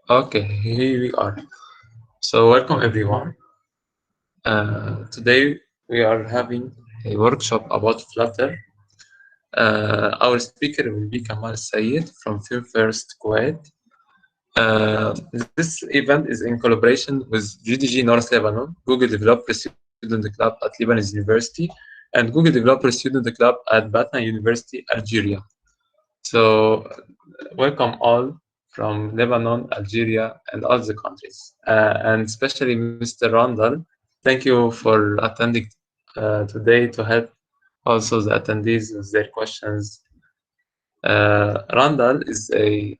Okay, here we are. So, welcome everyone. Today we are having a workshop about Flutter. Our speaker will be Kamal Sayed from First Kuwait. This event is in collaboration with GDG North Lebanon, Google Developer Student Club at Lebanese University, and Google Developer Student Club at Batna University, Algeria. So, welcome all from Lebanon, Algeria, and all the countries, and especially Mr. Randall. Thank you for attending today to help also the attendees with their questions. Randall is a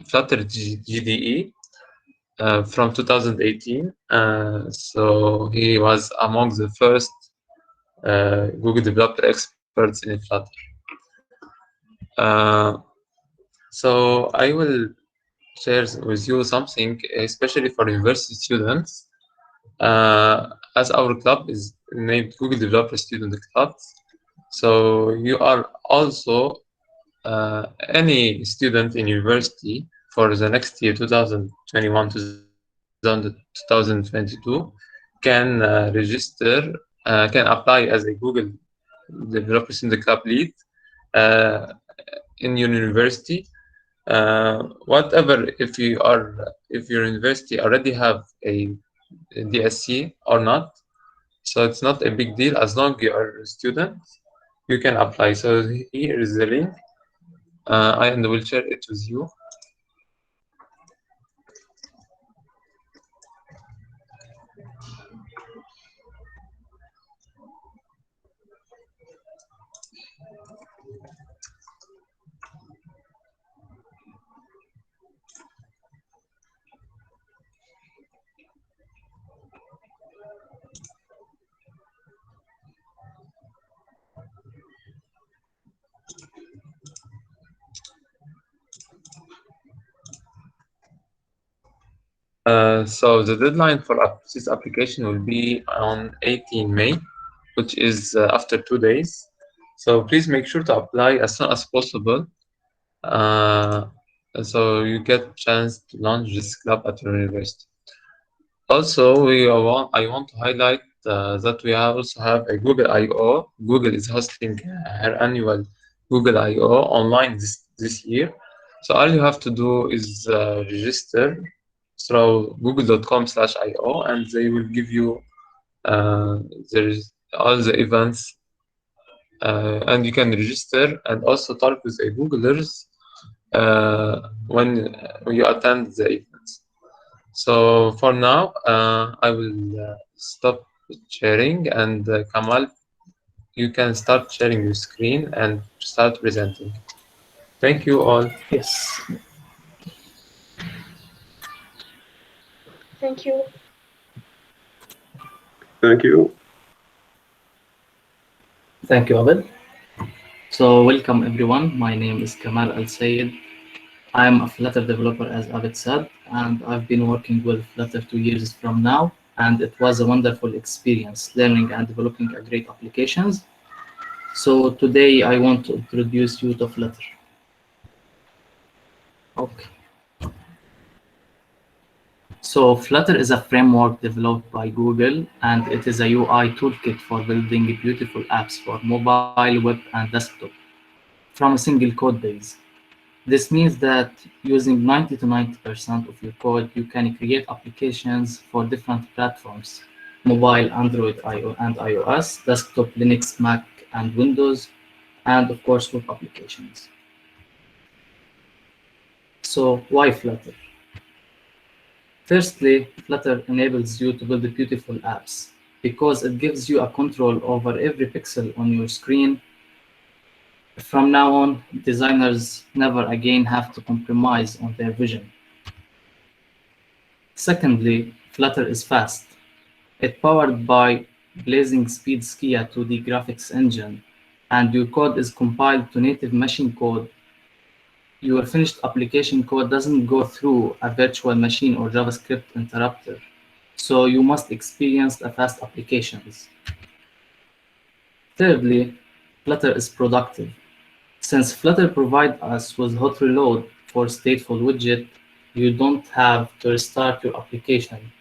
Flutter GDE from 2018, so he was among the first Google developer experts in Flutter. Uh, so I will share with you something, especially for university students. As our club is named Google Developer Student Club, so you are also any student in university for the next year, 2021 to 2022, can register, can apply as a Google Developer Student Club lead uh, in your university. Whatever, if your university already have a DSC or not, so it's not a big deal as long you are a student, you can apply. So here is the link. I will share it with you. So the deadline for this application will be on 18 May, which is after 2 days. So please make sure to apply as soon as possible. Uh, so you get chance to launch this club at your university. Also, I want to highlight that we also have a Google I/O. Google is hosting her annual Google I/O online this year. So all you have to do is register through google.com/io, and they will give you uh, there's all the events, and you can register and also talk with a Googlers when you attend the events. So for now, I will stop sharing, and Kamal, you can start sharing your screen and start presenting. Thank you all. Yes, Thank you. Thank you. thank you, Abel. So, welcome everyone. My name is Kamal Sayed. I am a Flutter developer, as Abed said, and I've been working with Flutter 2 years from now. And it was a wonderful experience learning and developing a great applications. So, today I want to introduce you to Flutter. Okay. So Flutter is a framework developed by Google, and it is a UI toolkit for building beautiful apps for mobile, web, and desktop from a single code base. This means that using 90 to 90% of your code, you can create applications for different platforms: mobile, Android, and iOS, desktop, Linux, Mac, and Windows, and of course, web applications. So why Flutter? Firstly, Flutter enables you to build beautiful apps because it gives you a control over every pixel on your screen. From now on, designers never again have to compromise on their vision. Secondly, Flutter is fast. It's powered by Blazing Speed Skia 2D graphics engine, and your code is compiled to native machine code. Your finished application code doesn't go through a virtual machine or JavaScript interpreter, so you must experience the fast applications. Thirdly, Flutter is productive. Since Flutter provides us with hot reload for stateful widget, you don't have to restart your application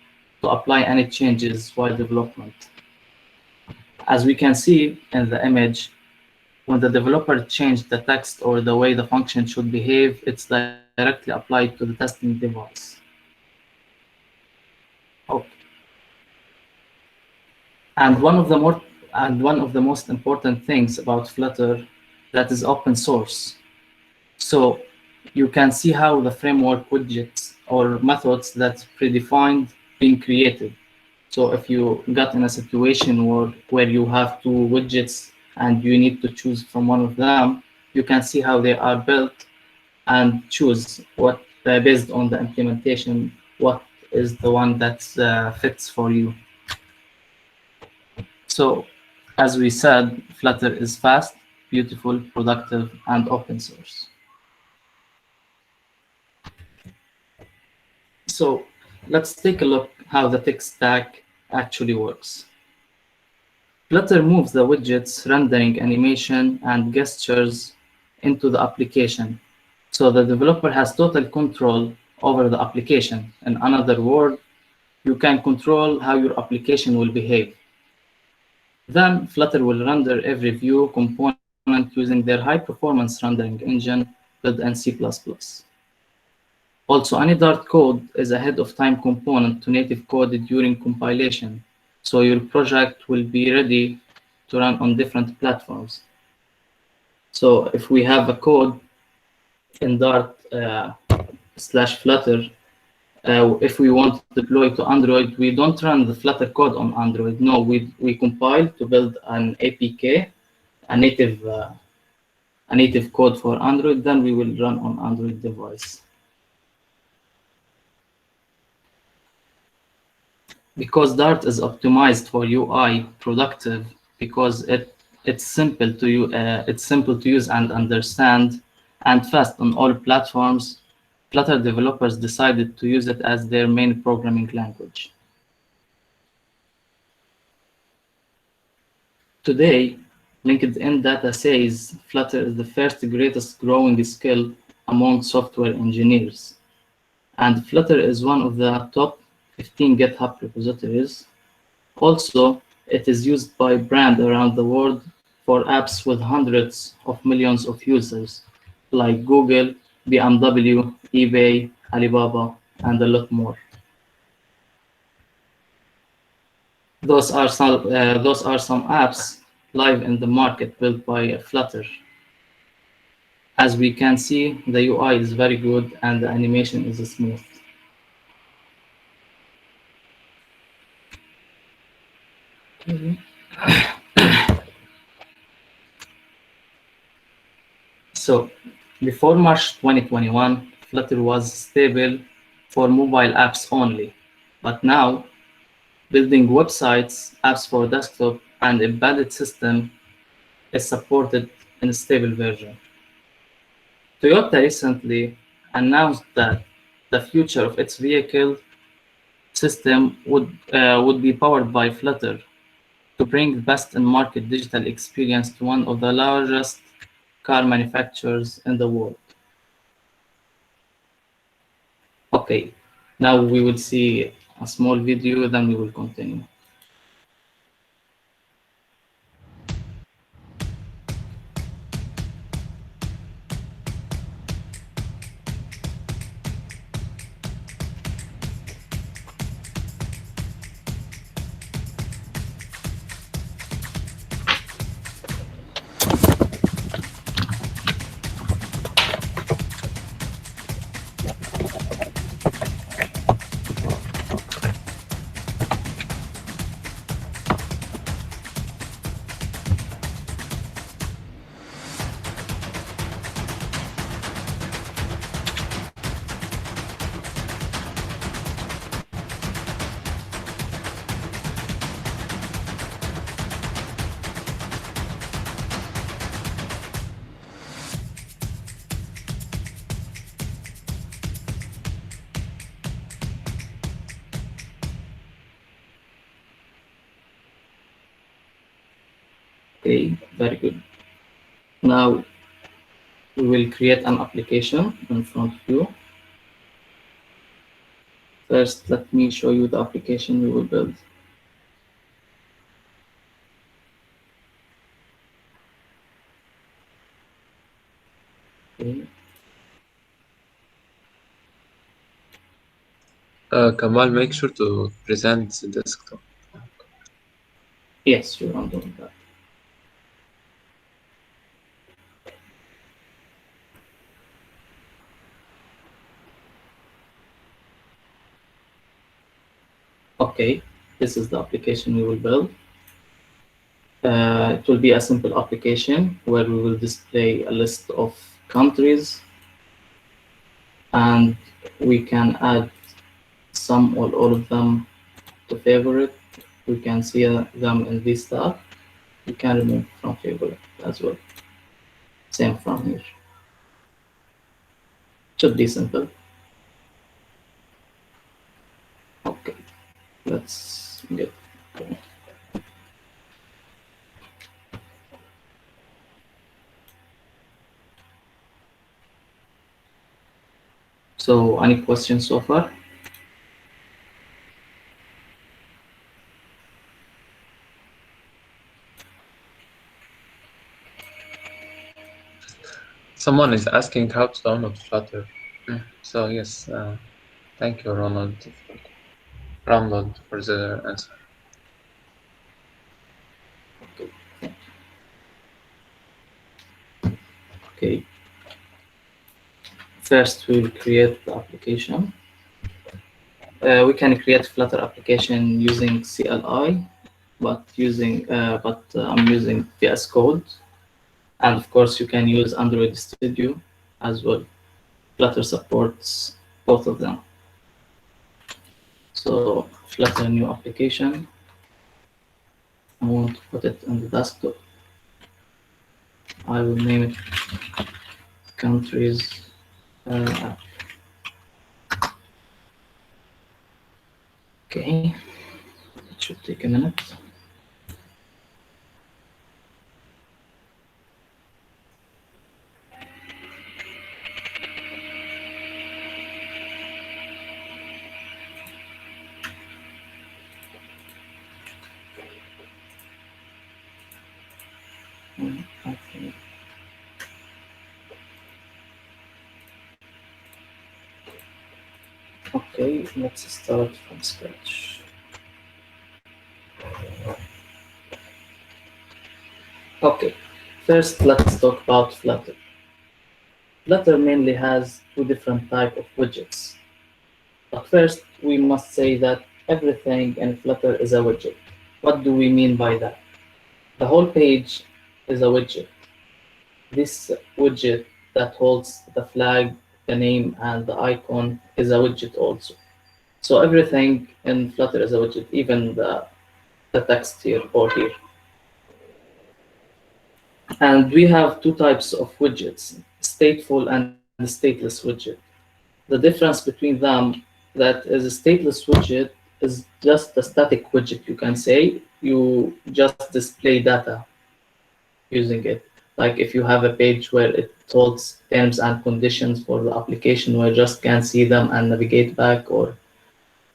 to apply any changes while development. As we can see in the image, when the developer changed the text or the way the function should behave, it's directly applied to the testing device. Okay. And one of the more and one of the most important things about Flutter that is open source. So you can see how the framework widgets or methods that predefined being created. So if you got in a situation where you have two widgets and you need to choose from one of them, you can see how they are built and choose what based on the implementation, what is the one that fits for you. So as we said, Flutter is fast, beautiful, productive, and open source. So let's take a look how the tech stack actually works. Flutter moves the widgets, rendering, animation, and gestures into the application. So the developer has total control over the application. In another word, you can control how your application will behave. Then Flutter will render every view component using their high-performance rendering engine built in C++. Also, any Dart code is a ahead-of-time component to native code during compilation, so your project will be ready to run on different platforms. So if we have a code in Dart slash Flutter, if we want to deploy to Android, we don't run the Flutter code on Android. No, we compile to build an APK, a native code for Android, then we will run on Android device. Because Dart is optimized for UI productive, because it's simple to use and understand, and fast on all platforms, Flutter developers decided to use it as their main programming language. Today, LinkedIn data says Flutter is the first greatest growing skill among software engineers. And Flutter is one of the top 15 GitHub repositories. Also, it is used by brands around the world for apps with hundreds of millions of users, like Google, BMW, eBay, Alibaba, and a lot more. Those are some apps live in the market built by Flutter. As we can see, the UI is very good and the animation is smooth. So, before March 2021, Flutter was stable for mobile apps only. But now, building websites, apps for desktop, and embedded system is supported in a stable version. Toyota recently announced that the future of its vehicle system would be powered by Flutter to bring best in market digital experience to one of the largest car manufacturers in the world. Okay, now we will see a small video, then we will continue. Okay, very good. Now we will create an application in front of you. First, let me show you the application we will build. Okay. Kamal, make sure to present the desktop. Yes, sure, I'm doing that. Okay, this is the application we will build. It will be a simple application where we will display a list of countries, and we can add some or all of them to favorite. We can see them in this tab. We can remove from favorite as well. Same from here. Should be simple. Okay, let's get going. So, any questions so far? Someone is asking how to download Flutter. So yes, thank you, Ronald, for the answer. Okay. First, we will create the application. We can create Flutter application using CLI, but I'm using VS Code, and of course you can use Android Studio as well. Flutter supports both of them. So Flutter new application. I want to put it on the desktop. I will name it countries app. Okay, it should take a minute. Okay. Okay, let's start from scratch. Okay, first let's talk about Flutter. Flutter mainly has two different types of widgets. But first, we must say that everything in Flutter is a widget. What do we mean by that? The whole page is a widget. This widget that holds the flag, the name, and the icon is a widget also. So everything in Flutter is a widget, even the text here or here. And we have two types of widgets, stateful and stateless widget. The difference between them, that is a stateless widget is just a static widget, you can say. You just display data using it. Like if you have a page where it holds terms and conditions for the application where you just can see them and navigate back or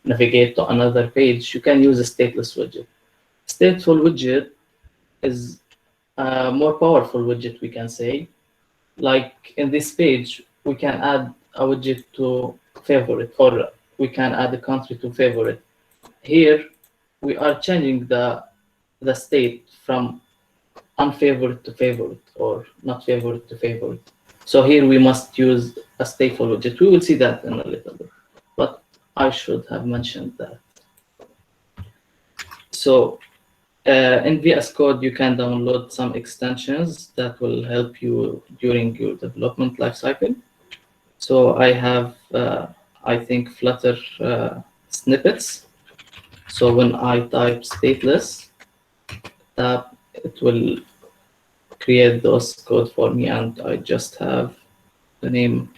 navigate to another page, you can use a stateless widget. Stateful widget is a more powerful widget, we can say. Like in this page, we can add a widget to favorite, or we can add a country to favorite. Here, we are changing the state from unfavorite to favorite, or not favorite to favorite. So here we must use a stateful widget. We will see that in a little bit, but I should have mentioned that. So in VS Code, you can download some extensions that will help you during your development lifecycle. So I have, I think, Flutter snippets. So when I type stateless tab, it will create those code for me, and I just have the name,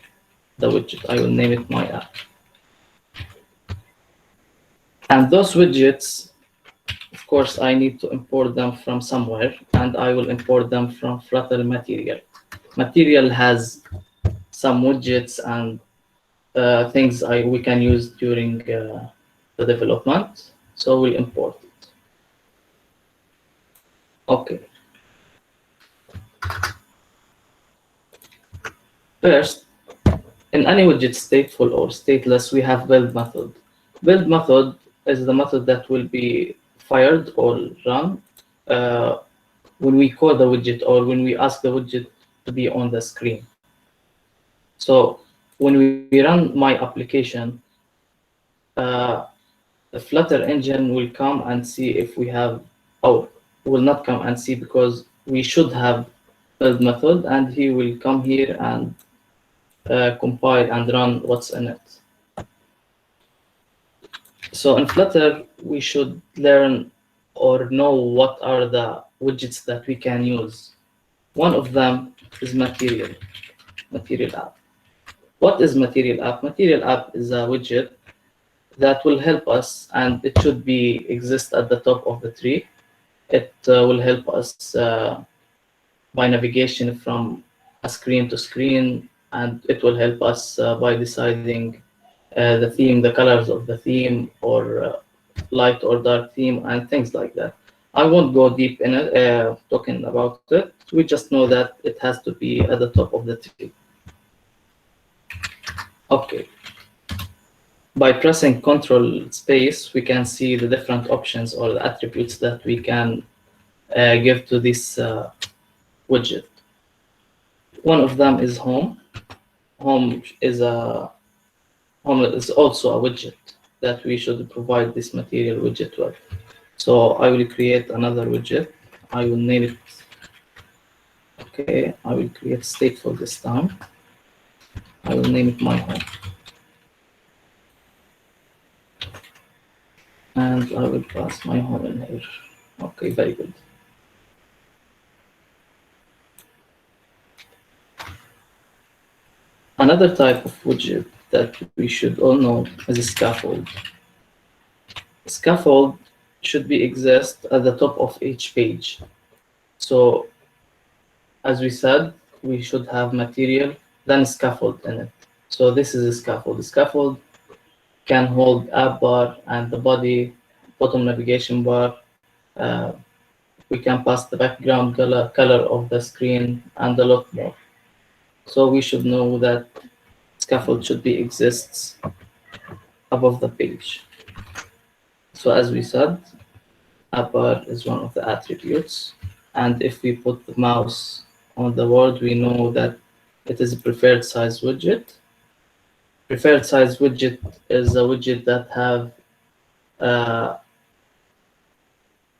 the widget. I will name it my app. And those widgets, of course, I need to import them from somewhere, and I will import them from Flutter Material. Material has some widgets and things we can use during the development. So we'll import it. Okay. First, in any widget stateful or stateless, we have build method. Build method is the method that will be fired or run uh, when we call the widget or when we ask the widget to be on the screen. So when we run my application, uh, the Flutter engine will come and see if we have, or will not come and see because we should have build method, and he will come here and compile and run what's in it. So in Flutter, we should learn or know what are the widgets that we can use. One of them is Material app. What is Material app? Material app is a widget that will help us, and it should be exist at the top of the tree. It will help us by navigation from a screen to screen, and it will help us by deciding the theme, the colors of the theme, or light or dark theme, and things like that. I won't go deep in it, talking about it. We just know that it has to be at the top of the tree. Okay. By pressing Control space, we can see the different options or the attributes that we can give to this widget. One of them is home. Home is a home is also a widget that we should provide this material widget with. So I will create another widget. I will name it. Okay, I will create stateful this time. I will name it my home, and I will pass my home in here. Okay, very good. Another type of widget that we should all know is a scaffold. Scaffold should be exist at the top of each page. So as we said, we should have material, then scaffold in it. So this is a scaffold. The scaffold can hold app bar and the body, bottom navigation bar. Uh, we can pass the background color of the screen and a lot more. So we should know that scaffold should be exists above the page. So as we said, app bar is one of the attributes. And if we put the mouse on the word, we know that it is a preferred size widget. Preferred size widget is a widget that have, uh,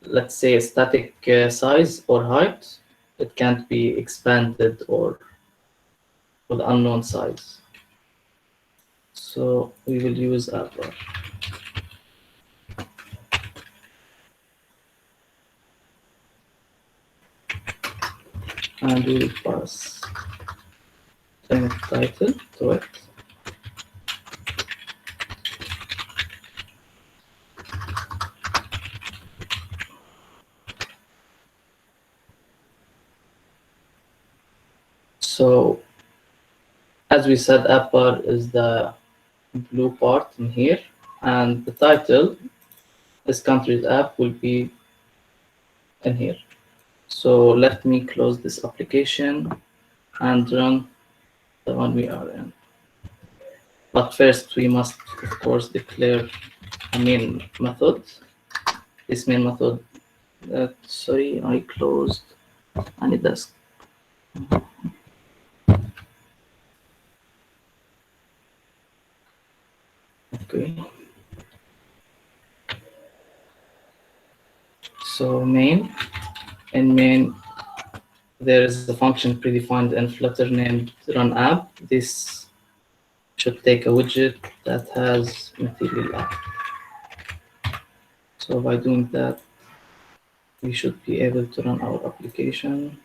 let's say, a static size or height. It can't be expanded or with unknown size. So we will use app bar. And we will pass title to it. So as we said, app bar is the blue part in here, and the title, this country's app, will be in here. So let me close this application and run the one we are in. But first we must, of course, declare a main method. This main method, sorry, I closed any desk. Okay. So main, in main, there is a function predefined in Flutter named run app. This should take a widget that has material app. So by doing that, we should be able to run our application.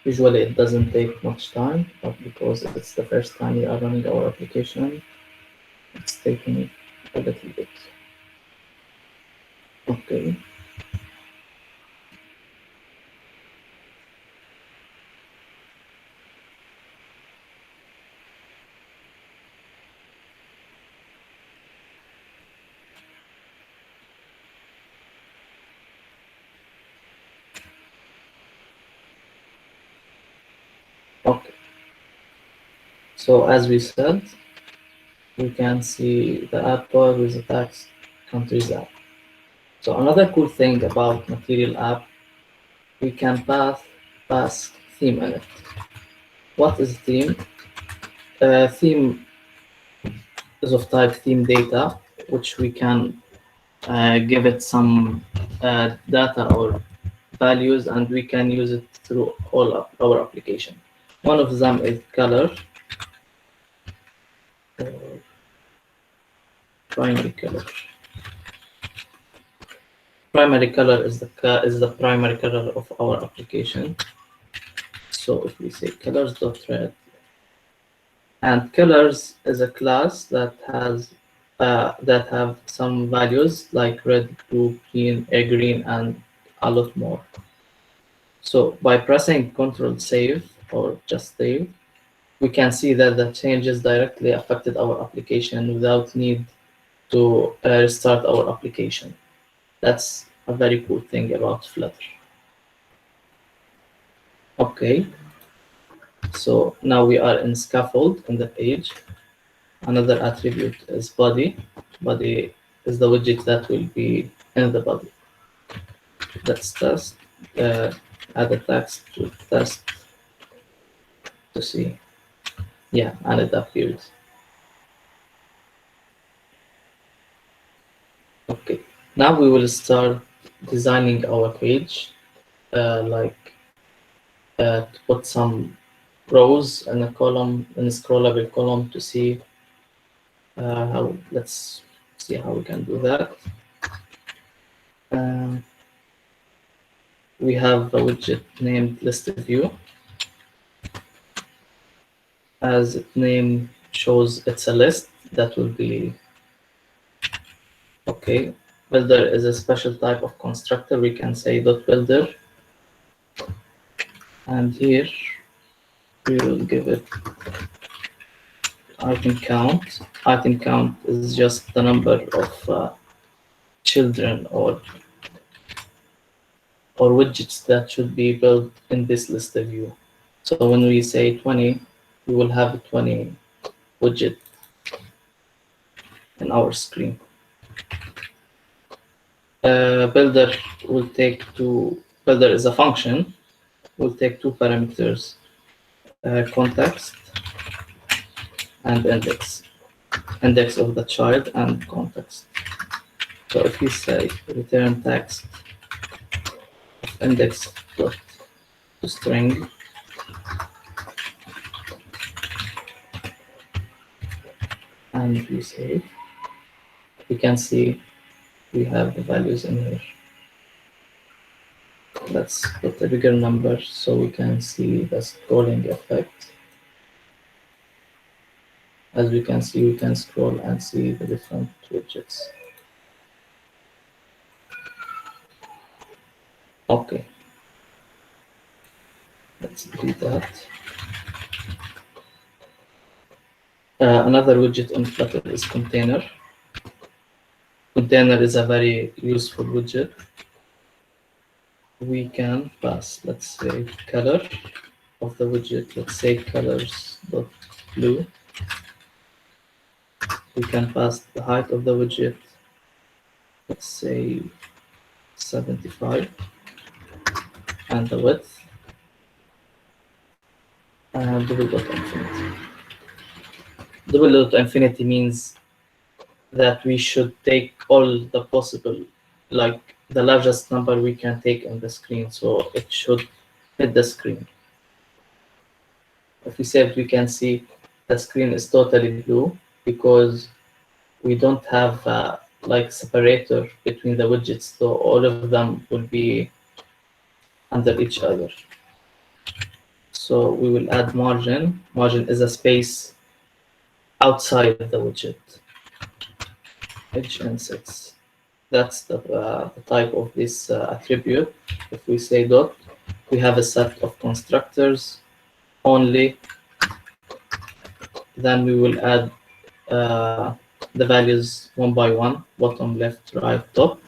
Usually it doesn't take much time, but because it's the first time we are running our application, it's taking a little bit. Okay. Okay. So as we said, we can see the app bar with the tax countries app. So another cool thing about material app, we can pass theme in it. What is theme? Theme is of type theme data, which we can give it some data or values, and we can use it through all of our application. One of them is color, uh, primary color. Primary color is the primary color of our application. So if we say colors.red, and colors is a class that has that have some values like red, blue, green, green, and a lot more. So by pressing Ctrl Save or just save, we can see that the changes directly affected our application without need to restart our application. That's a very cool thing about Flutter. Okay, so now we are in scaffold in the page. Another attribute is body. Body is the widget that will be in the body. Let's test, uh, add a text to test to see. Yeah, and it appeared. Okay, now we will start designing our page, like to put some rows in a column, in a scrollable column to see how, let's see how we can do that. Um, we have a widget named list view. As its name shows, it's a list that will be okay. Builder is a special type of constructor. We can say dot builder, and here we will give it item count. Item count is just the number of children or widgets that should be built in this list view. So when we say 20, we will have 20 widget in our screen. Builder will take builder is a function, will take two parameters, context and index of the child and context. So if we say return text index dot to string, and we save, we can see we have the values in here. Let's put a bigger number so we can see the scrolling effect. As we can see, we can scroll and see the different widgets. Okay, let's do that. Another widget on Flutter is container. Container is a very useful widget. We can pass, let's say, color of the widget. Let's say colors.blue. We can pass the height of the widget. Let's say 75, and the width, and double dot infinity. Double dot infinity means that we should take all the possible, like the largest number we can take in the screen, so it should hit the screen. If we save, we can see the screen is totally blue because we don't have like separator between the widgets, so all of them will be under each other. So we will add margin. Margin is a space outside the widget. Edge and sets. That's the type of this attribute. If we say dot, we have a set of constructors only. Then we will add the values one by one, bottom, left, right, top.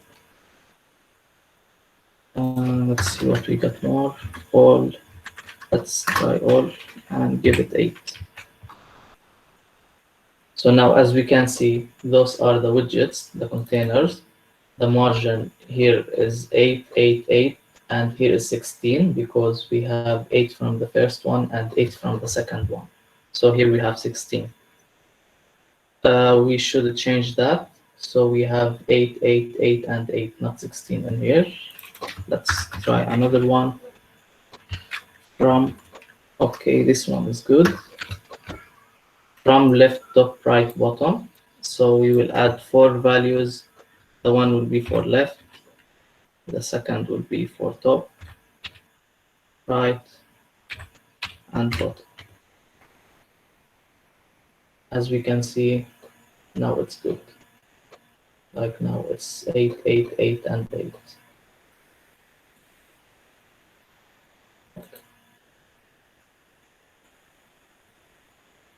Let's see what we got more. All. Let's try all and give it 8. So now as we can see, those are the widgets, the containers. The margin here is 8, 8, 8, and here is 16 because we have 8 from the first one and 8 from the second one. So here we have 16. We should change that. So we have 8, 8, 8, and 8, not 16 in here. Let's try another one from, okay, this one is good. From left, top, right, bottom. So we will add 4 values. The one will be for left, the second will be for top, right, and bottom. As we can see, now it's good. Like now it's 8, 8, 8, and 8.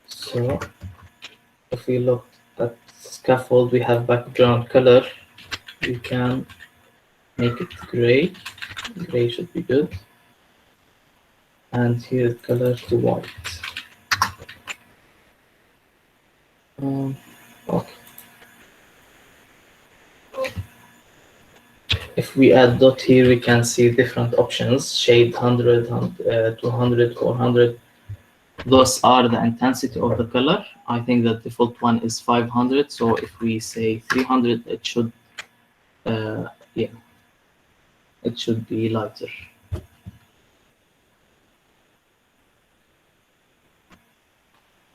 So if we look at scaffold, we have background color. We can make it gray. Gray should be good. And here color to white. Okay. If we add dot here, we can see different options, shade 100, 200, 400. Those are the intensity of the color. I think the default one is 500. So if we say 300, it should, yeah, it should be lighter.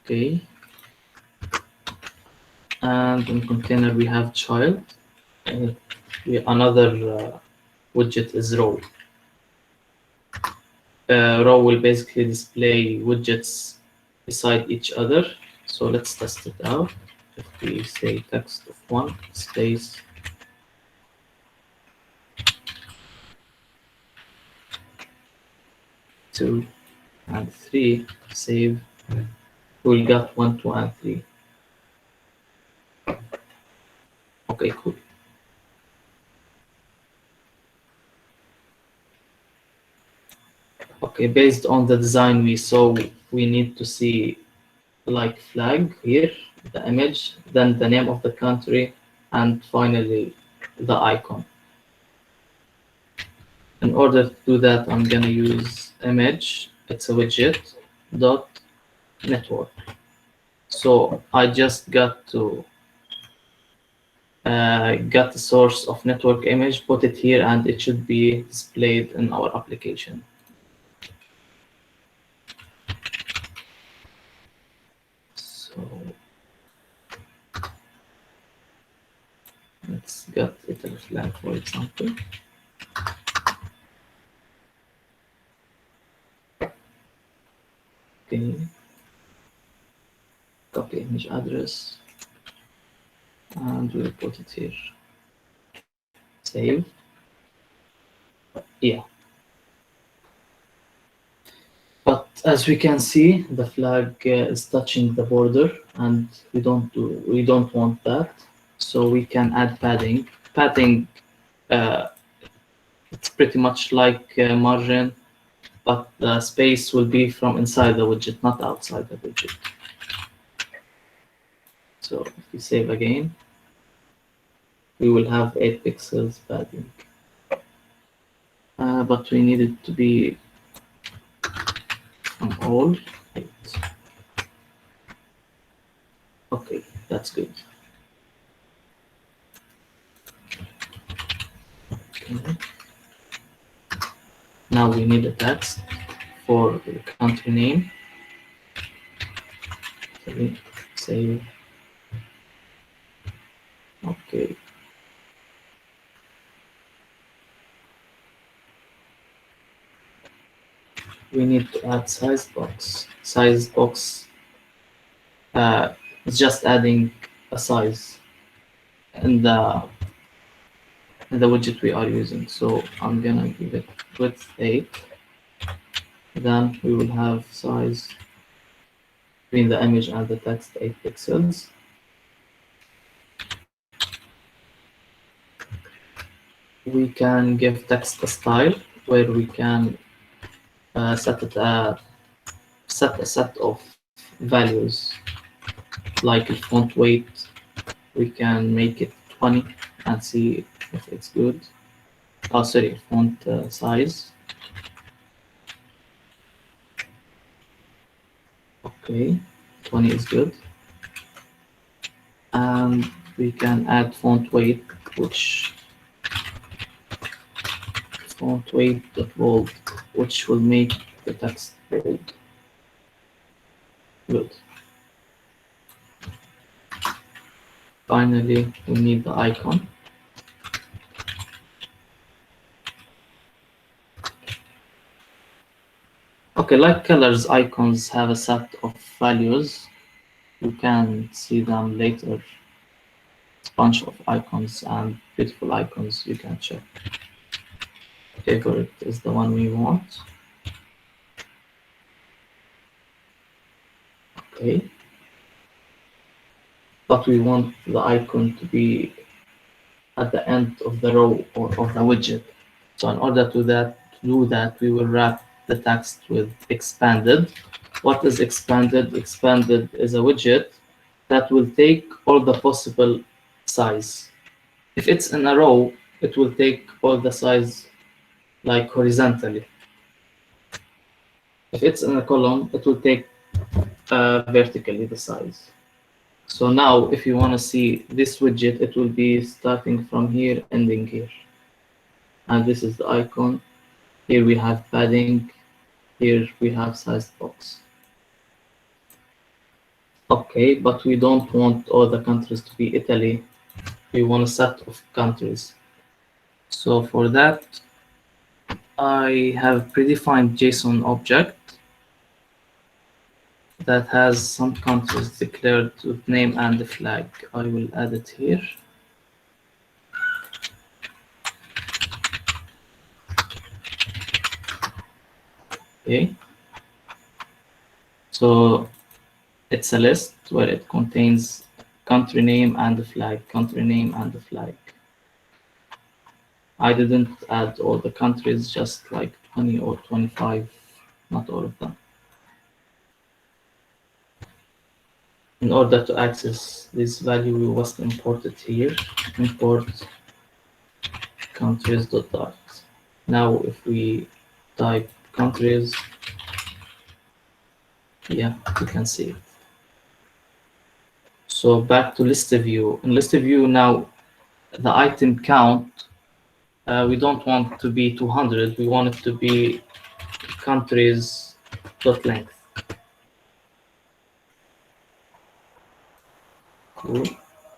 Okay. And in container, we have child. Another widget is row. Row will basically display widgets beside each other. So let's test it out. If we say text of 1 space 2 and 3, save, we'll get 1, 2, and 3. Okay, cool. Okay, based on the design we saw, we need to see like flag here, the image, then the name of the country, and finally the icon. In order to do that, I'm gonna use image, it's a widget, dot network. So I just got to get the source of network image, put it here, and it should be displayed in our application. So let's get it a flag, for example. Okay. Copy image address, and we'll put it here. Save. Yeah. But as we can see, the flag is touching the border, and we don't want that. So we can add padding. Padding, it's pretty much like margin, but the space will be from inside the widget, not outside the widget. So if we save again, we will have 8 pixels padding. But we need it to be from all 8. Okay, that's good. Okay. Now we need a text for the country name. Save. Okay. we need to add size box. Size box is just adding a size in the widget we are using. So I'm gonna give it width 8. Then we will have size between the image and the text 8 pixels. We can give text a style where we can set a set of values like a font weight. We can make it 20 and see if it's good. Oh, sorry, font size. Okay, 20 is good. And we can add font weight, which font weight bold, which will make the text bold. Good. Finally, we need the icon. Okay, like colors, icons have a set of values. You can see them later. It's a bunch of icons and beautiful icons you can check. Favorite is the one we want. Okay. But we want the icon to be at the end of the row or of the widget. So in order to do that, we will wrap the text with expanded. What is expanded? Expanded is a widget that will take all the possible size. If it's in a row, it will take all the size like horizontally. If it's in a column, it will take vertically the size. So now if you want to see this widget, it will be starting from here, ending here. And this is the icon. Here we have padding. Here we have sized box. Okay, but we don't want all the countries to be Italy. We want a set of countries. So for that, I have predefined JSON object that has some countries declared with name and the flag. I will add it here. Okay. So it's a list where it contains country name and the flag, country name and the flag. I didn't add all the countries, just like 20 or 25, not all of them. In order to access this value, we must import it here. Import countries.dart. Now, if we type countries, yeah, you can see it. So back to list view. In list view now, the item count, we don't want to be 200. We want it to be countries.length. Cool.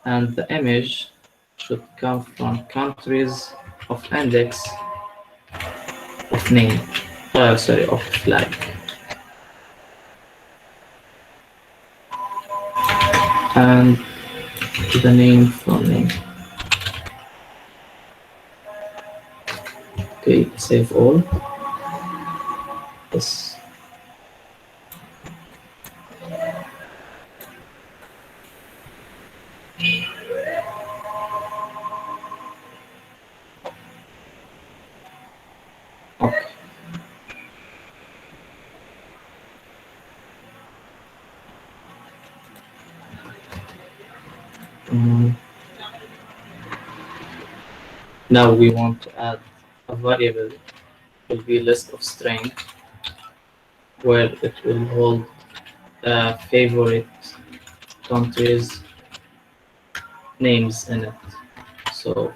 And the image should come from countries of index of name. Sorry, of flag. And the name from name. Okay, save all. Yes. Okay. Now we want to add a variable, will be list of string, where it will hold favorite countries names in it. So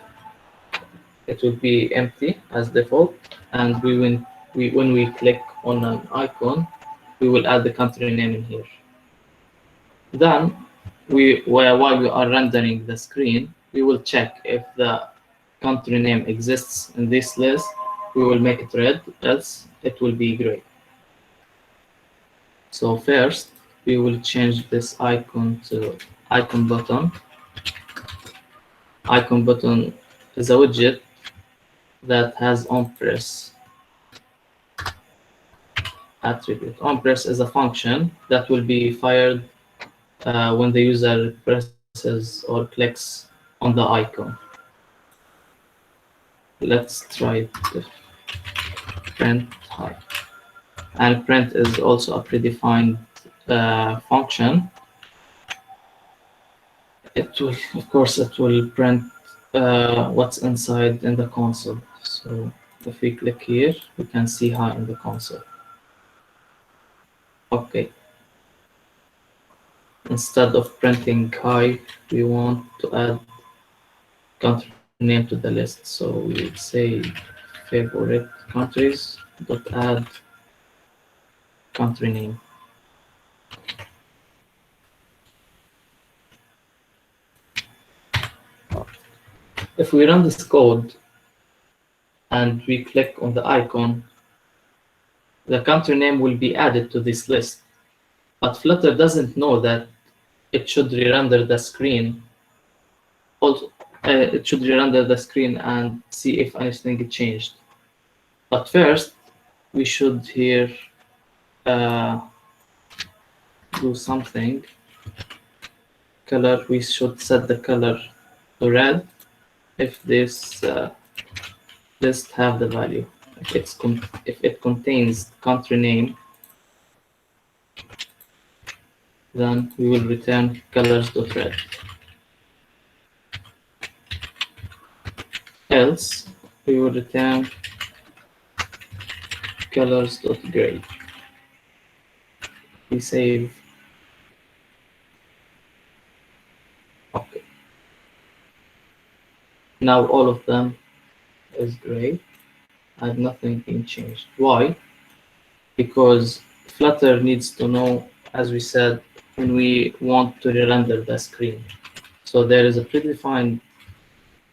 it will be empty as default, and when we click on an icon, we will add the country name in here. Then while we are rendering the screen, we will check if the country name exists in this list. We will make it red, else it will be gray. So first, we will change this icon to icon button. Icon button is a widget that has onPress attribute. OnPress is a function that will be fired when the user presses or clicks on the icon. Let's try to print hi. And print is also a predefined function. It will, of course, it will print what's inside in the console. So if we click here, we can see hi in the console. Okay. Instead of printing hi, we want to add country name to the list. So we would say favorite countries dot add country name. If we run this code and we click on the icon, the country name will be added to this list. But Flutter doesn't know that it should re-render the screen. Also, it should re-render the screen and see if anything changed. But first, we should here uh, do something. Color, we should set the color to red if this list have the value. If it contains country name, then we will return colors.red. Else, we will return colors.gray. We save. Okay. Now all of them is gray and nothing being changed. Why? Because Flutter needs to know, as we said, when we want to re-render the screen. So there is a predefined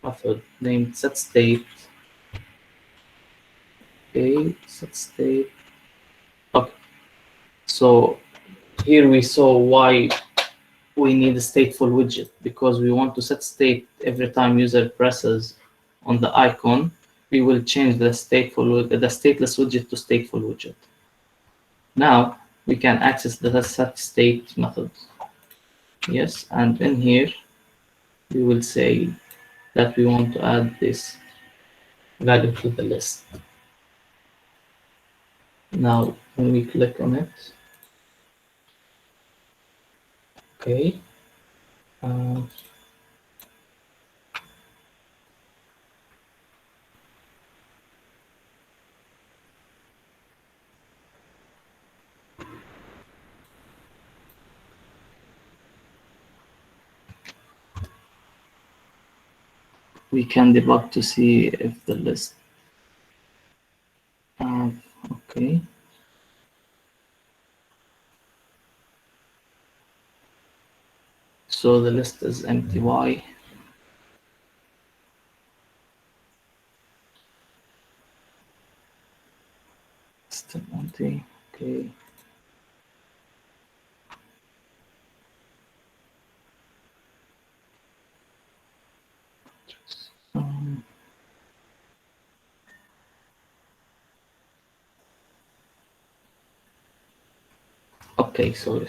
method named setState. Okay, setState. Okay. So here we saw why we need a stateful widget, because we want to set state every time user presses on the icon. We will change the stateless widget to stateful widget. Now we can access the set state method. Yes, and in here we will say that we want to add this value to the list. Now when we click on it, okay, uh, we can debug to see if the list. Okay. So the list is empty. Why? Still empty. Okay. Um, okay, sorry.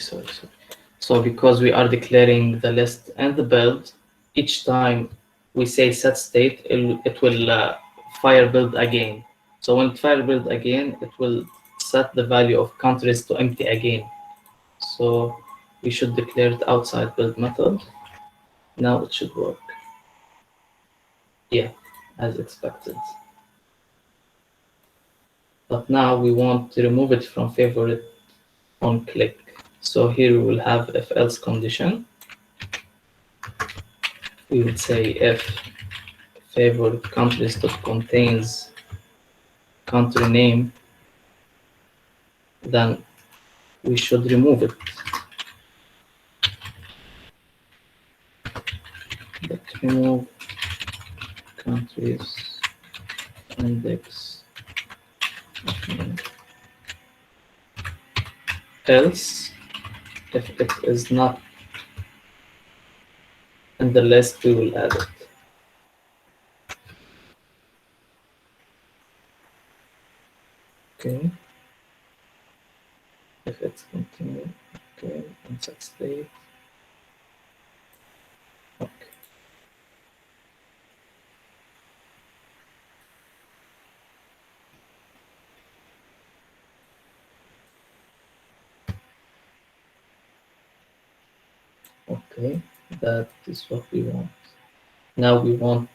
So because we are declaring the list and the build, each time we say set state, it will fire build again. So when it fire build again, it will set the value of countries to empty again. So we should declare it outside build method. Now it should work. Yeah, as expected. But now we want to remove it from favorite on click. So here we will have if else condition. We would say if favorite countries that contains country name, then we should remove it. But remove countries index. Else, if it is not in the list, we will add it. Okay. If it's continued, okay, insert state. Okay. Okay, that is what we want. Now we want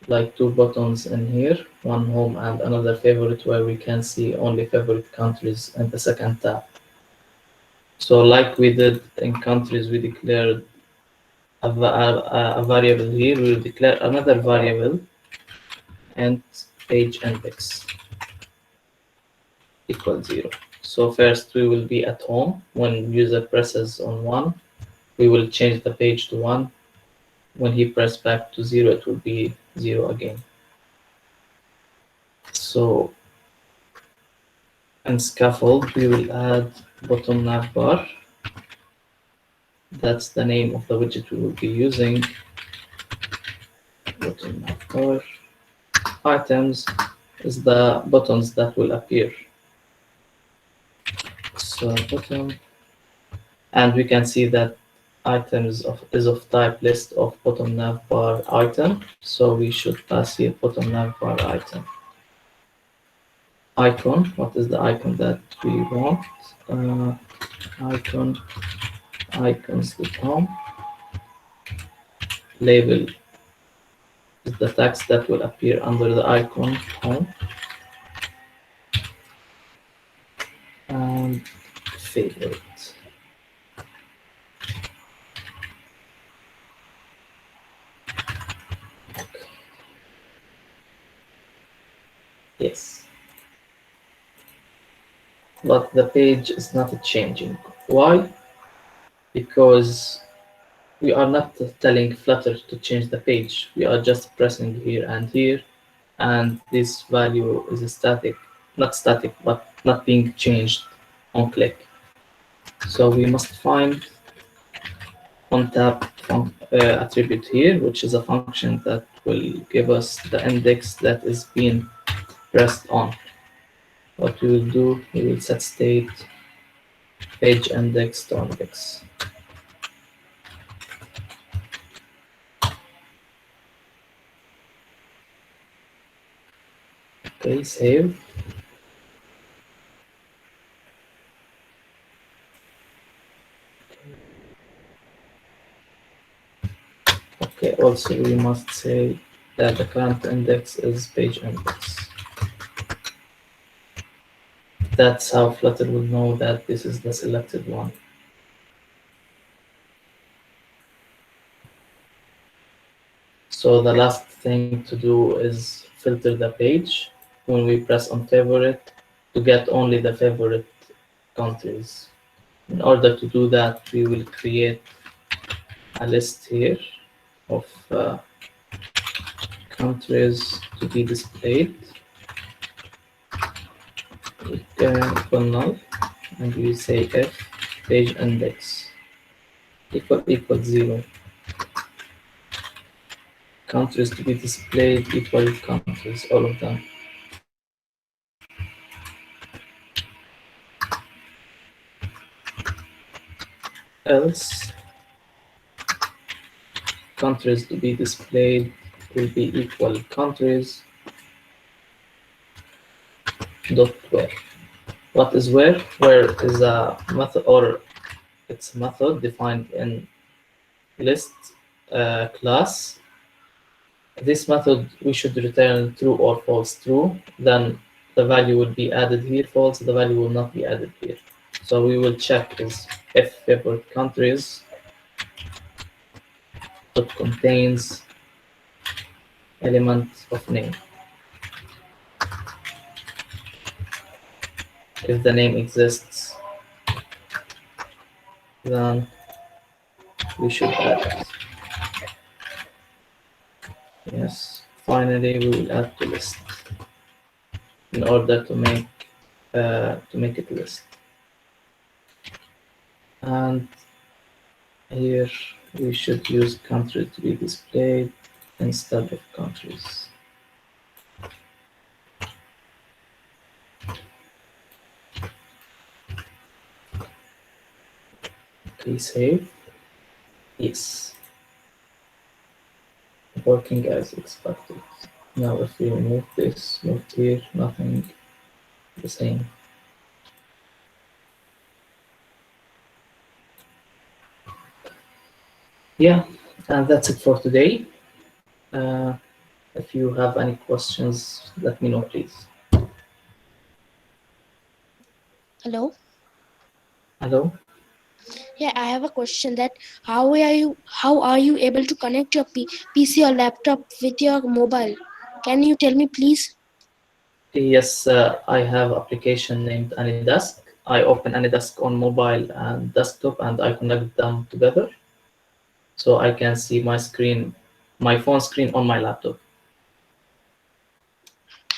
like two buttons in here, one home and another favorite, where we can see only favorite countries in the second tab. So like we did in countries, we declared a variable here. We will declare another variable and page index equals 0. So first we will be at home. When user presses on 1, we will change the page to 1. When he presses back to 0, it will be 0 again. So in scaffold, we will add bottom navbar. That's the name of the widget we will be using. Bottom navbar. Items is the buttons that will appear. So bottom, and we can see that items is of type list of bottom navbar item. So we should pass here bottom navbar item. Icon, what is the icon that we want? Icon, icons.home. Label is the text that will appear under the icon home. And favorite. Yes. But the page is not changing. Why? Because we are not telling Flutter to change the page. We are just pressing here, and this value is static, not static, but not being changed on click. So we must find on tap attribute here, which is a function that will give us the index that is being pressed on. What we will do, we will set state page index to index. Okay, save. Okay, also we must say that the current index is page index. That's how Flutter will know that this is the selected one. So the last thing to do is filter the page when we press on favorite to get only the favorite countries. In order to do that, we will create a list here of countries to be displayed. Equal null, and we say if page index equals 0. Countries to be displayed equal countries, all of them. Else, countries to be displayed will be equal countries dot where. What is where? Where is a method, or it's a method defined in list class. This method we should return true or false. True, then the value will be added here. False, the value will not be added here. So we will check is if favorite countries that contains element of name. If the name exists, then we should add it. Yes. Finally, we will add to list in order to make it list. And here we should use country to be displayed instead of countries. Okay, save. Yes, working as expected. Now if we remove this, move here, nothing, the same. Yeah, and that's it for today. Uh, if you have any questions, let me know, please. Hello. Hello? Yeah, I have a question that how are you able to connect your PC or laptop with your mobile? Can you tell me please? Yes, I have application named AnyDesk. I open AnyDesk on mobile and desktop and I connect them together so I can see my screen, my phone screen on my laptop.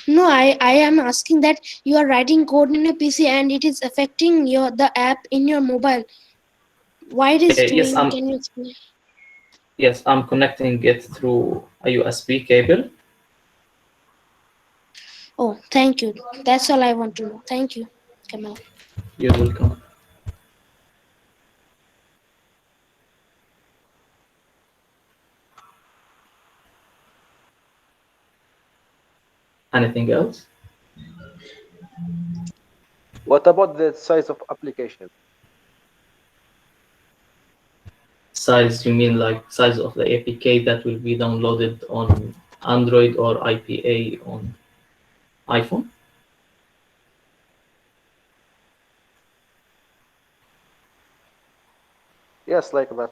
No, I am asking that you are writing code in your PC and it is affecting your the app in your mobile. Why it is Yes, doing? Can you explain? I'm connecting it through a USB cable. Oh, thank you. That's all I want to know. Thank you, Kamal. You're welcome. Anything else? What about the size of application? Size, you mean like size of the APK that will be downloaded on Android or IPA on iPhone? Yes, like that,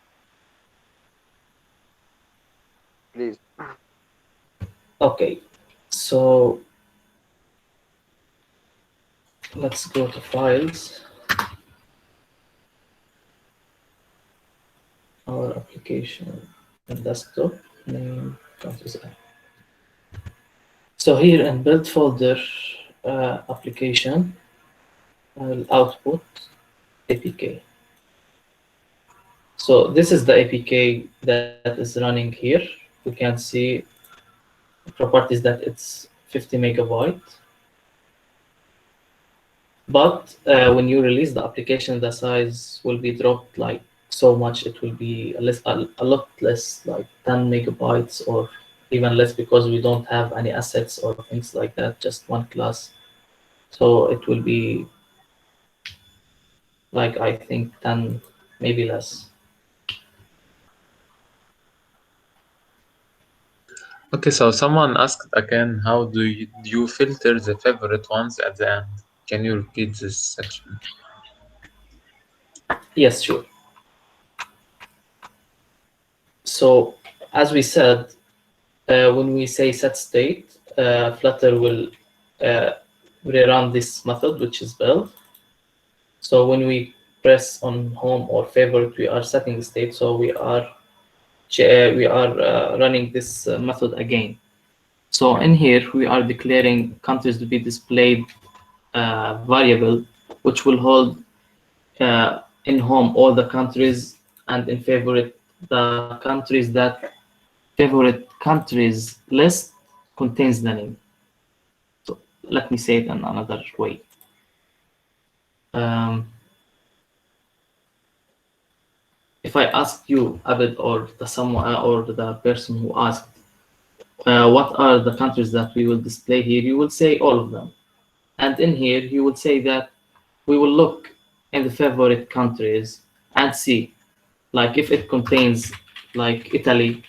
please. Okay, so let's go to files, our application and desktop name. Countries. So here in build folder application, I'll output APK. So this is the APK that is running here. We can see properties that it's 50 megabyte. But when you release the application, the size will be dropped like so much. It will be a lot less, like 10 megabytes or even less because we don't have any assets or things like that, just one class. So it will be like I think 10, maybe less. Okay, so someone asked again, how do you filter the favorite ones at the end? Can you repeat this section? Yes, sure. So as we said, when we say set state, Flutter will uh, rerun this method, which is build. So when we press on home or favorite, we are setting the state. So we are running this method again. So in here, we are declaring countries to be displayed variable, which will hold in home all the countries and in favorite the countries that favorite countries list contains the name. So let me say it in another way. Um, if I ask you, Abid, or the someone or the person who asked, what are the countries that we will display here, you will say all of them. And in here, you will say that we will look in the favorite countries and see, like if it contains like Italy,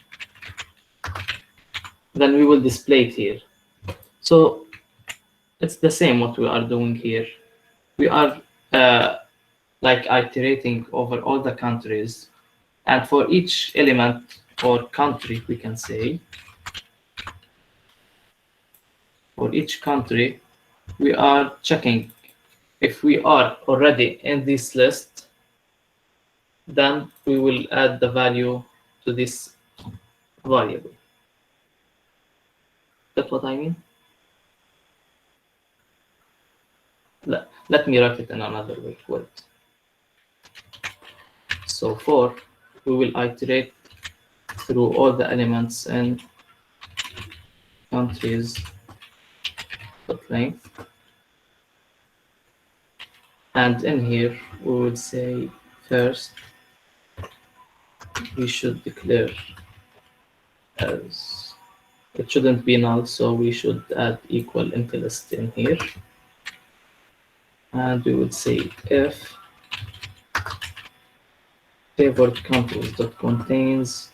then we will display it here. So it's the same what we are doing here. We are uh, like iterating over all the countries, and for each element or country, we can say, for each country, we are checking if we are already in this list, then we will add the value to this variable. That's what I mean. Let me write it in another way. Wait. So 4, we will iterate through all the elements in countries dot length, and in here we would say first we should declare as it shouldn't be null, so we should add equal empty list in here, and we would say if favored countries dot contains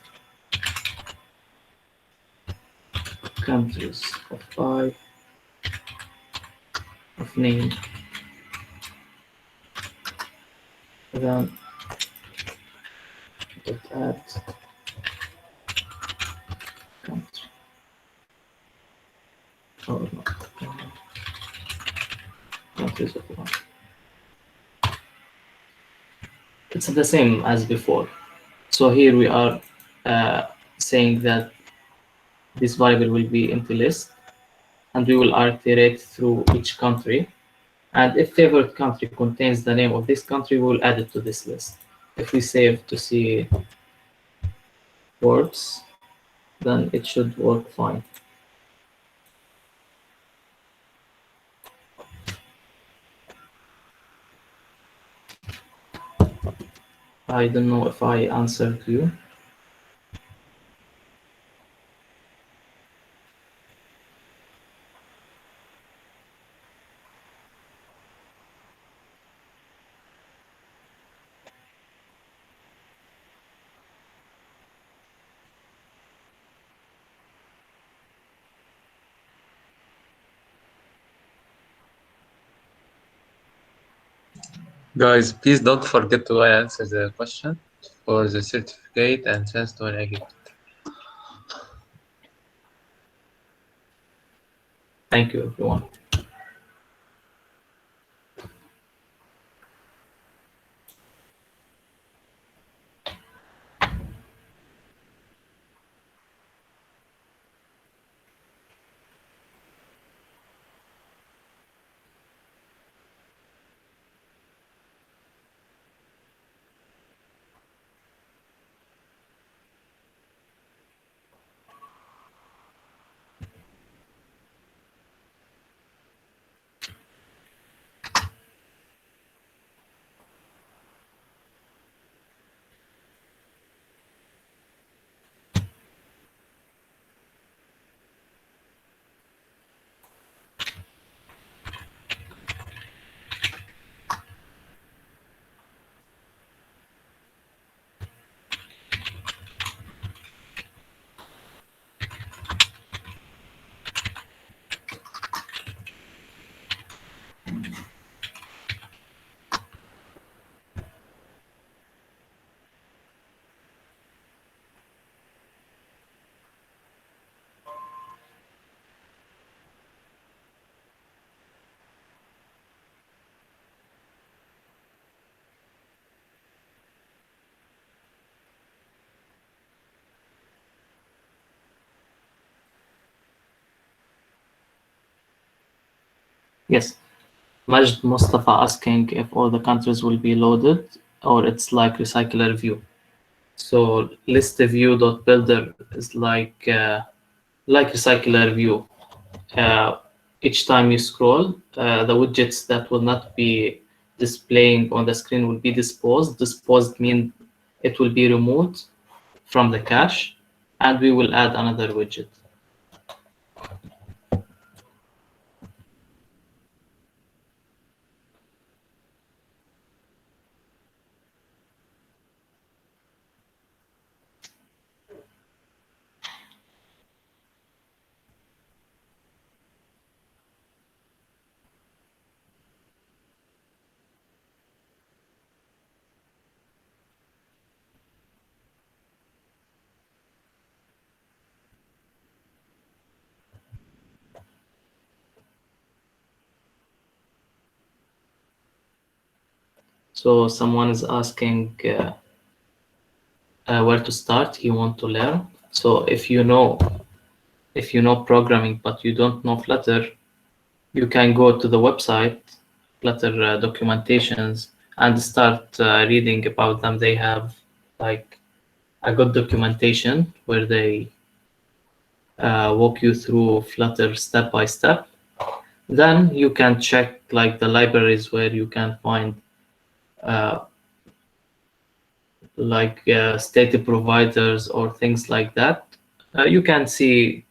countries of I of name, then dot add country or not countries of I. It's the same as before. So here we are saying that this variable will be empty list, and we will iterate through each country. And if favorite country contains the name of this country, we will add it to this list. If we save to see works, then it should work fine. I don't know if I answered you. Guys, please don't forget to answer the question for the certificate and chance to win a gift. Thank you, everyone. Yes. Majd Mustafa asking if all the countries will be loaded or it's like recycler view. So list view.builder is like recycler view. Each time you scroll, the widgets that will not be displaying on the screen will be disposed. Disposed means it will be removed from the cache, and we will add another widget. So someone is asking where to start. He wants to learn. So if you know programming but you don't know Flutter, you can go to the website Flutter documentations, and start reading about them. They have like a good documentation where they walk you through Flutter step by step. Then you can check like the libraries where you can find uh, like static providers or things like that. You can see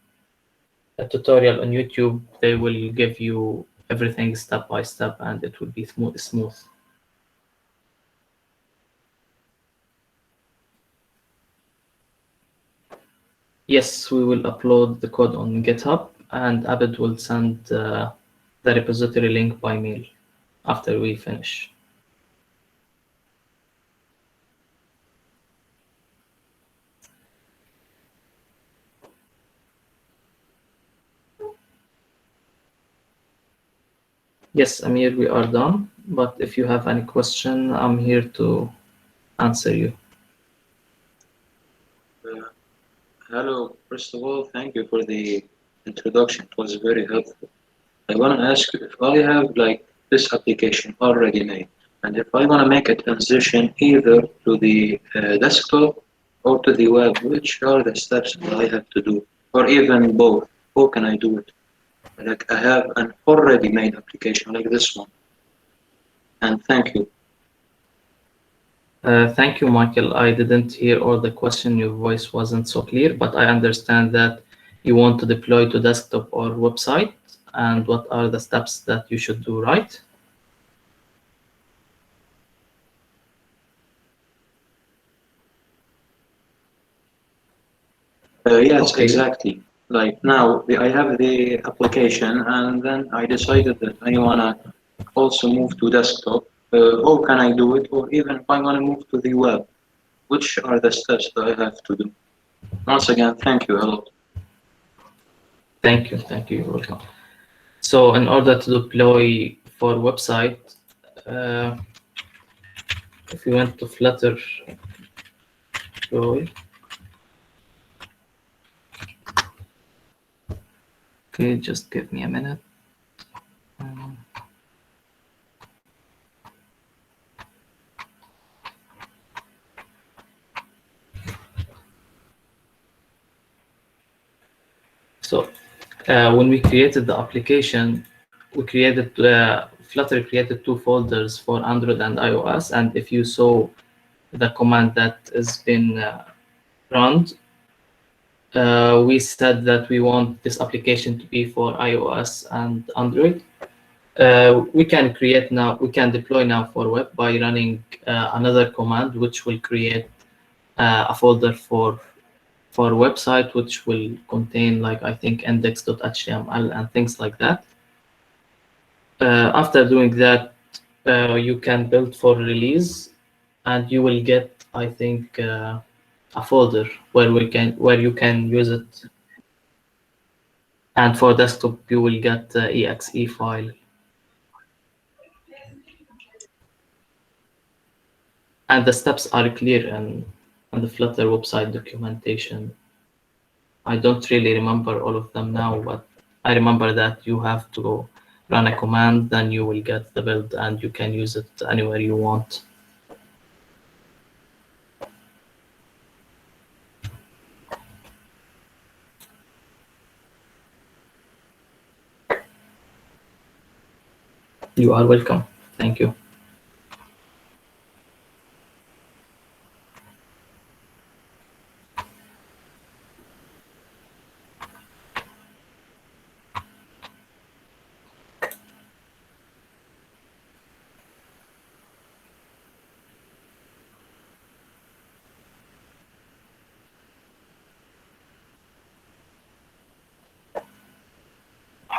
a tutorial on YouTube. They will give you everything step by step, and it will be smooth. Yes, we will upload the code on GitHub, and Abed will send the repository link by mail after we finish. Yes, Amir, we are done. But if you have any question, I'm here to answer you. Hello, first of all, thank you for the introduction. It was very helpful. I want to ask you if I have like this application already made, and if I want to make a transition either to the desktop or to the web, which are the steps that I have to do, or even both? How can I do it? Like I have an already made application like this one, and thank you. Thank you, Michael. I didn't hear all the question. Your voice wasn't so clear, but I understand that you want to deploy to desktop or website, and what are the steps that you should do, right? Yes, Okay. exactly. Like now, I have the application, and then I decided that I wanna also move to desktop. How can I do it? Or even if I wanna move to the web, which are the steps that I have to do? Once again, thank you a lot. Thank you. You're welcome. So in order to deploy for website, uh, if you went to Flutter deploy, okay, just give me a minute. So when we created the application, we created Flutter created two folders for Android and iOS, and if you saw the command that has been run, we said that we want this application to be for iOS and Android. We can deploy now for web by running another command, which will create a folder for website, which will contain like I think index.html and things like that. After doing that, you can build for release, and you will get I think a folder where you can use it. And for desktop, you will get the exe file. And the steps are clear on the Flutter website documentation. I don't really remember all of them now, but I remember that you have to run a command, then you will get the build, and you can use it anywhere you want. You are welcome. Thank you.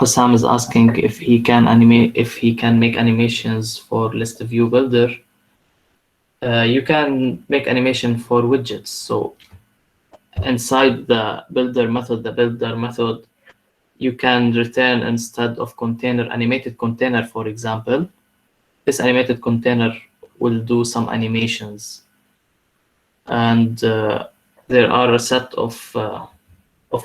Hussam is asking if he can make animations for list view builder. You can make animation for widgets. So inside the builder method, you can return instead of container animated container, for example. This animated container will do some animations, and there are a set of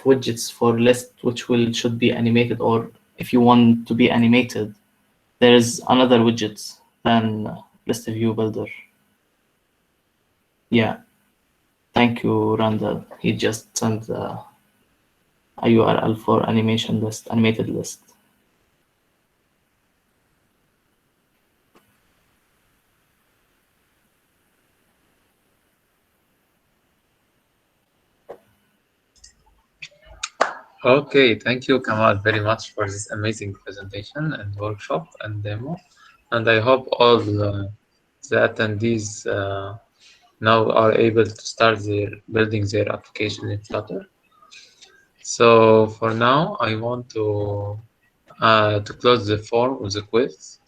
widgets for list which should be animated, or if you want to be animated, there is another widget than list view builder. Yeah, thank you, Randall. He just sent a URL for animated list. Okay, thank you, Kamal, very much for this amazing presentation and workshop and demo. And I hope all the attendees now are able to start building their application in Flutter. So for now, I want to close the form with a quiz.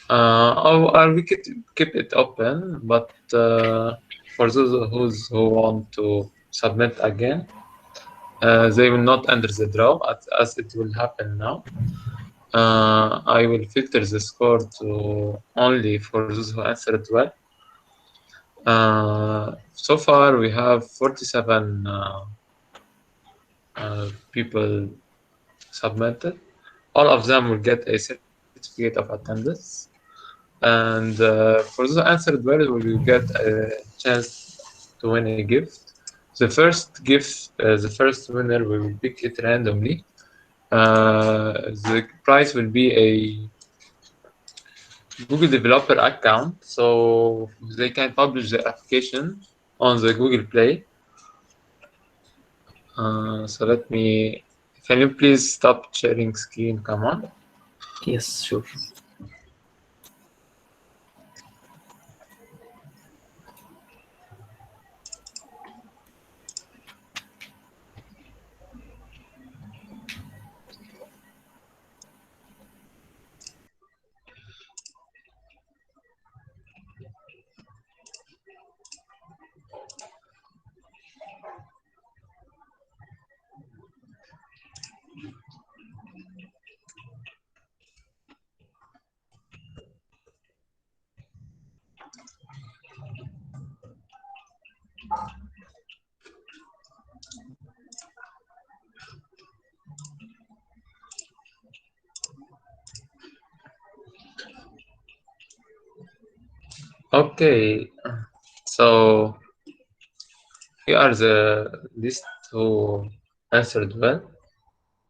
Or we could keep it open, but for those who want to submit again, they will not enter the draw as it will happen now. I will filter the score to only for those who answered well. So far, we have 47 people submitted. All of them will get a certificate of attendance. And for those who answered well, will you get a chance to win a gift. The first winner, we will pick it randomly. The prize will be a Google developer account, so they can publish their application on the Google Play. So can you please stop sharing screen? Come on. Yes, sure. Okay, so here are the list who answered well.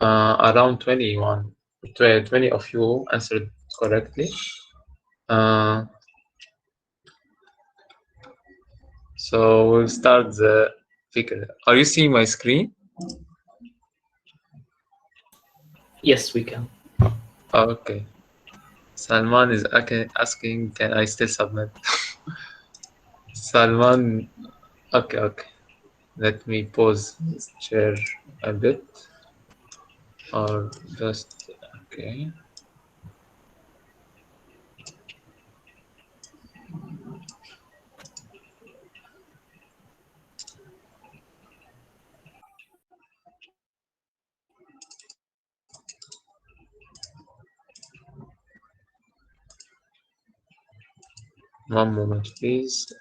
Around 20 of you answered correctly. So we'll start the figure. Are you seeing my screen? Yes, we can. Okay. Salman is asking, can I still submit? Salman, okay. Let me pause this chair a bit, or just, okay. One moment, please.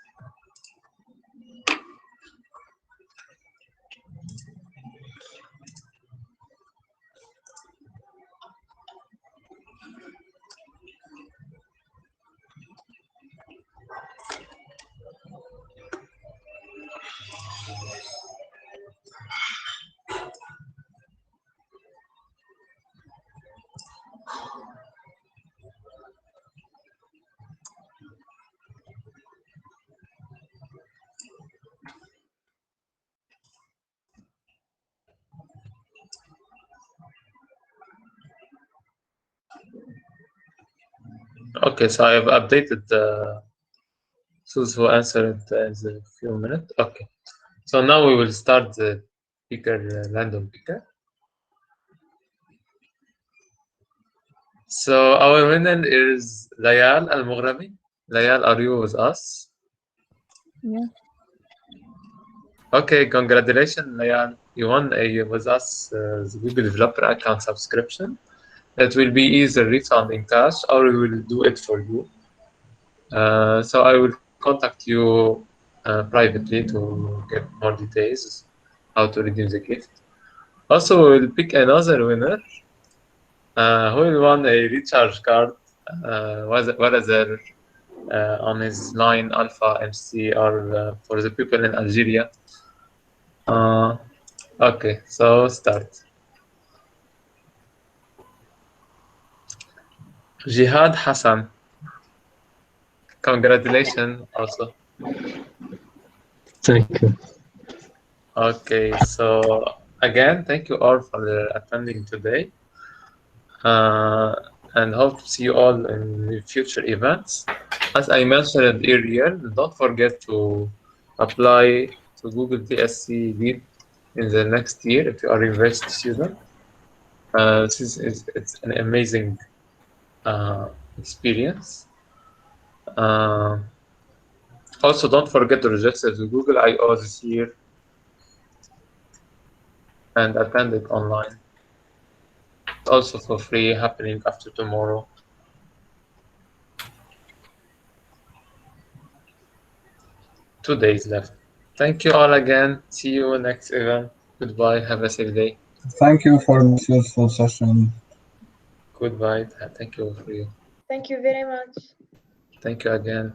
Okay, so I have updated those who answered in a few minutes. Okay, so now we will start the random picker. So our winner is Layal Al-Mughrabi. Layal, are you with us? Yeah. Okay, congratulations, Layal. You won with us the Google Developer Account subscription. It will be either refund in cash or we will do it for you. So I will contact you privately to get more details how to redeem the gift. Also, we'll pick another winner who will won a recharge card. Whether on his line Alpha MC or for the people in Algeria. Okay, so start. Jihad Hassan, congratulations also. Thank you. Okay, so again, thank you all for attending today, and hope to see you all in the future events. As I mentioned earlier, don't forget to apply to Google DSC lead in the next year if you are a university student. It's an amazing experience. Uh, Also, don't forget to register to Google I/O this year and attend it online. It's also for free, happening after tomorrow. 2 days left. Thank you all again. See you next event. Goodbye. Have a safe day. Thank you for this useful session. Goodbye. Thank you for you. Thank you very much. Thank you again.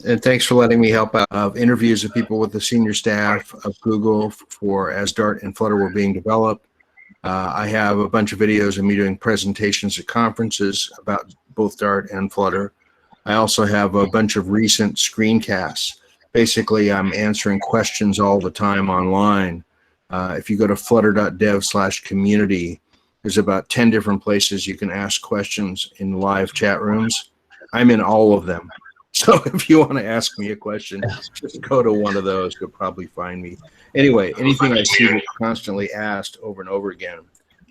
And thanks for letting me help out. Interviews of people with the senior staff of Google for as Dart and Flutter were being developed. I have a bunch of videos of me doing presentations at conferences about both Dart and Flutter. I also have a bunch of recent screencasts. Basically, I'm answering questions all the time online. If you go to flutter.dev/community, there's about 10 different places you can ask questions in live chat rooms. I'm in all of them. So if you want to ask me a question, just go to one of those. You'll probably find me. Anyway, anything I see that's constantly asked over and over again,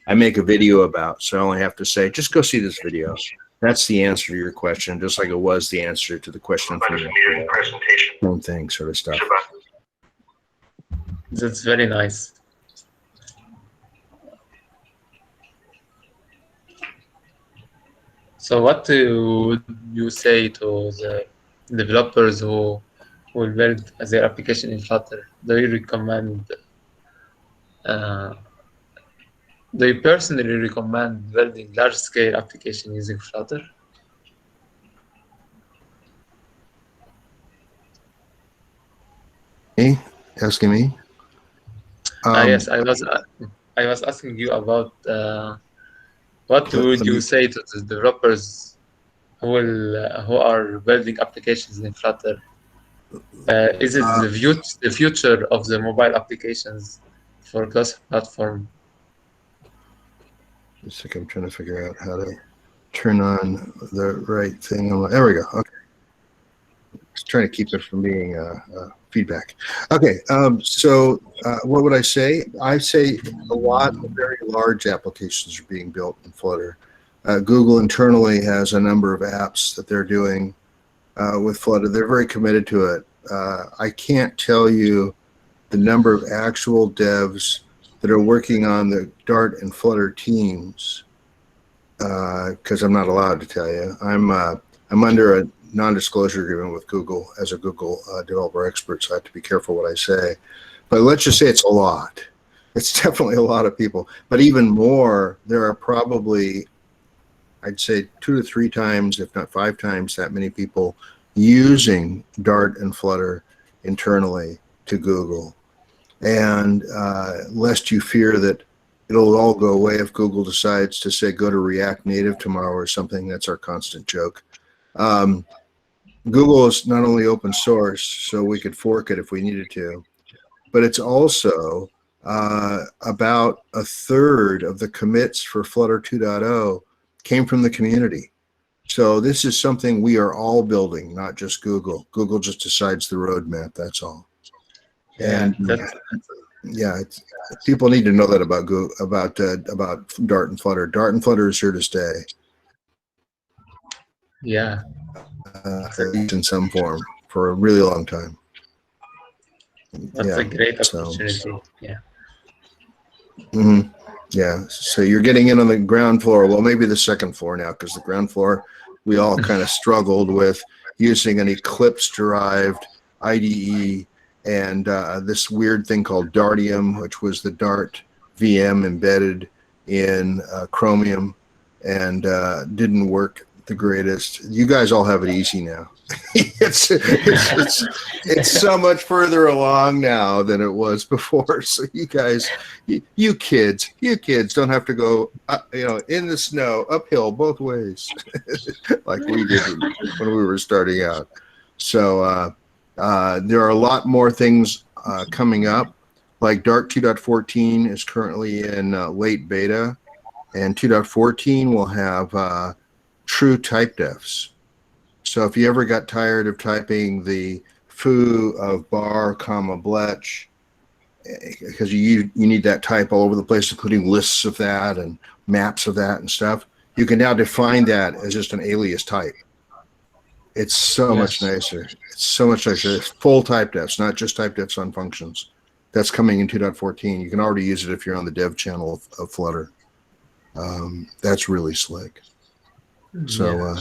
I make a video about. So I only have to say, just go see this video. That's the answer to your question, just like it was the answer to the question from the presentation. Same thing, sort of stuff. That's very nice. So what do you say to the developers who will build their application in Flutter? Do you recommend, do you personally recommend building large-scale application using Flutter? Me? Asking me? Yes, I was asking you about what would you say to the developers who are building applications in Flutter? Is it the future of the mobile applications for cross-platform? Just a second, I'm trying to figure out how to turn on the right thing. There we go. Okay. Just trying to keep it from being feedback. Okay, so what would I say? I say a lot of very large applications are being built in Flutter. Google internally has a number of apps that they're doing with Flutter. They're very committed to it. I can't tell you the number of actual devs that are working on the Dart and Flutter teams because I'm not allowed to tell you. I'm under a non-disclosure agreement with Google as a Google developer expert, so I have to be careful what I say. But let's just say it's a lot. It's definitely a lot of people. But even more, there are probably, I'd say 2 to 3 times, if not 5 times, that many people using Dart and Flutter internally to Google. And lest you fear that it'll all go away if Google decides to say go to React Native tomorrow or something, that's our constant joke. Google is not only open source, so we could fork it if we needed to, but it's also about a third of the commits for Flutter 2.0 came from the community. So this is something we are all building, not just Google. Google just decides the roadmap, that's all. Yeah, And yeah, people need to know that about Dart and Flutter. Dart and Flutter is here to stay. Yeah. In some form for a really long time. That's a great opportunity. Yeah. Mm-hmm. Yeah. So you're getting in on the ground floor. Well, maybe the second floor now, because the ground floor, we all kind of struggled with using an Eclipse-derived IDE and this weird thing called Dartium, which was the Dart VM embedded in Chromium, and didn't work the greatest. You guys all have it easy now. it's so much further along now than it was before. So you guys, you kids don't have to go, in the snow uphill both ways, like we did when we were starting out. So there are a lot more things coming up. Like Dart 2.14 is currently in late beta, and 2.14 will have true type defs. So if you ever got tired of typing the foo of bar, comma, blech, because you need that type all over the place, including lists of that and maps of that and stuff, you can now define that as just an alias type. It's so much nicer. It's so much nicer. It's full type defs, not just type defs on functions. That's coming in 2.14. You can already use it if you're on the dev channel of Flutter. That's really slick. So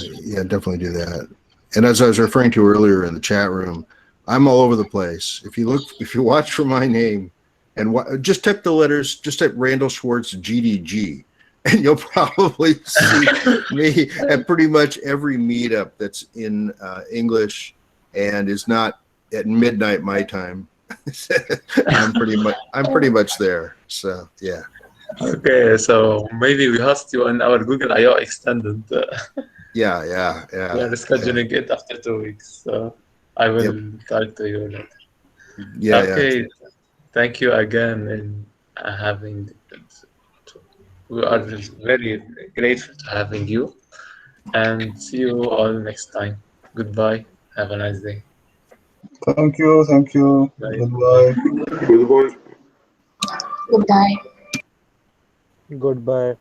definitely do that. And as I was referring to earlier in the chat room, I'm all over the place. If you watch for my name and just type the letters, just type Randal Schwartz GDG, and you'll probably see me at pretty much every meetup that's in English and is not at midnight my time. I'm pretty much there. So yeah. Okay, so maybe we host you on our Google I/O extended. Yeah. We are scheduling it after 2 weeks, so I will talk to you later. Yeah. Okay, thank you again in having. We are very grateful to having you, and see you all next time. Goodbye. Have a nice day. Thank you. Bye. Goodbye. Goodbye. Goodbye. Goodbye.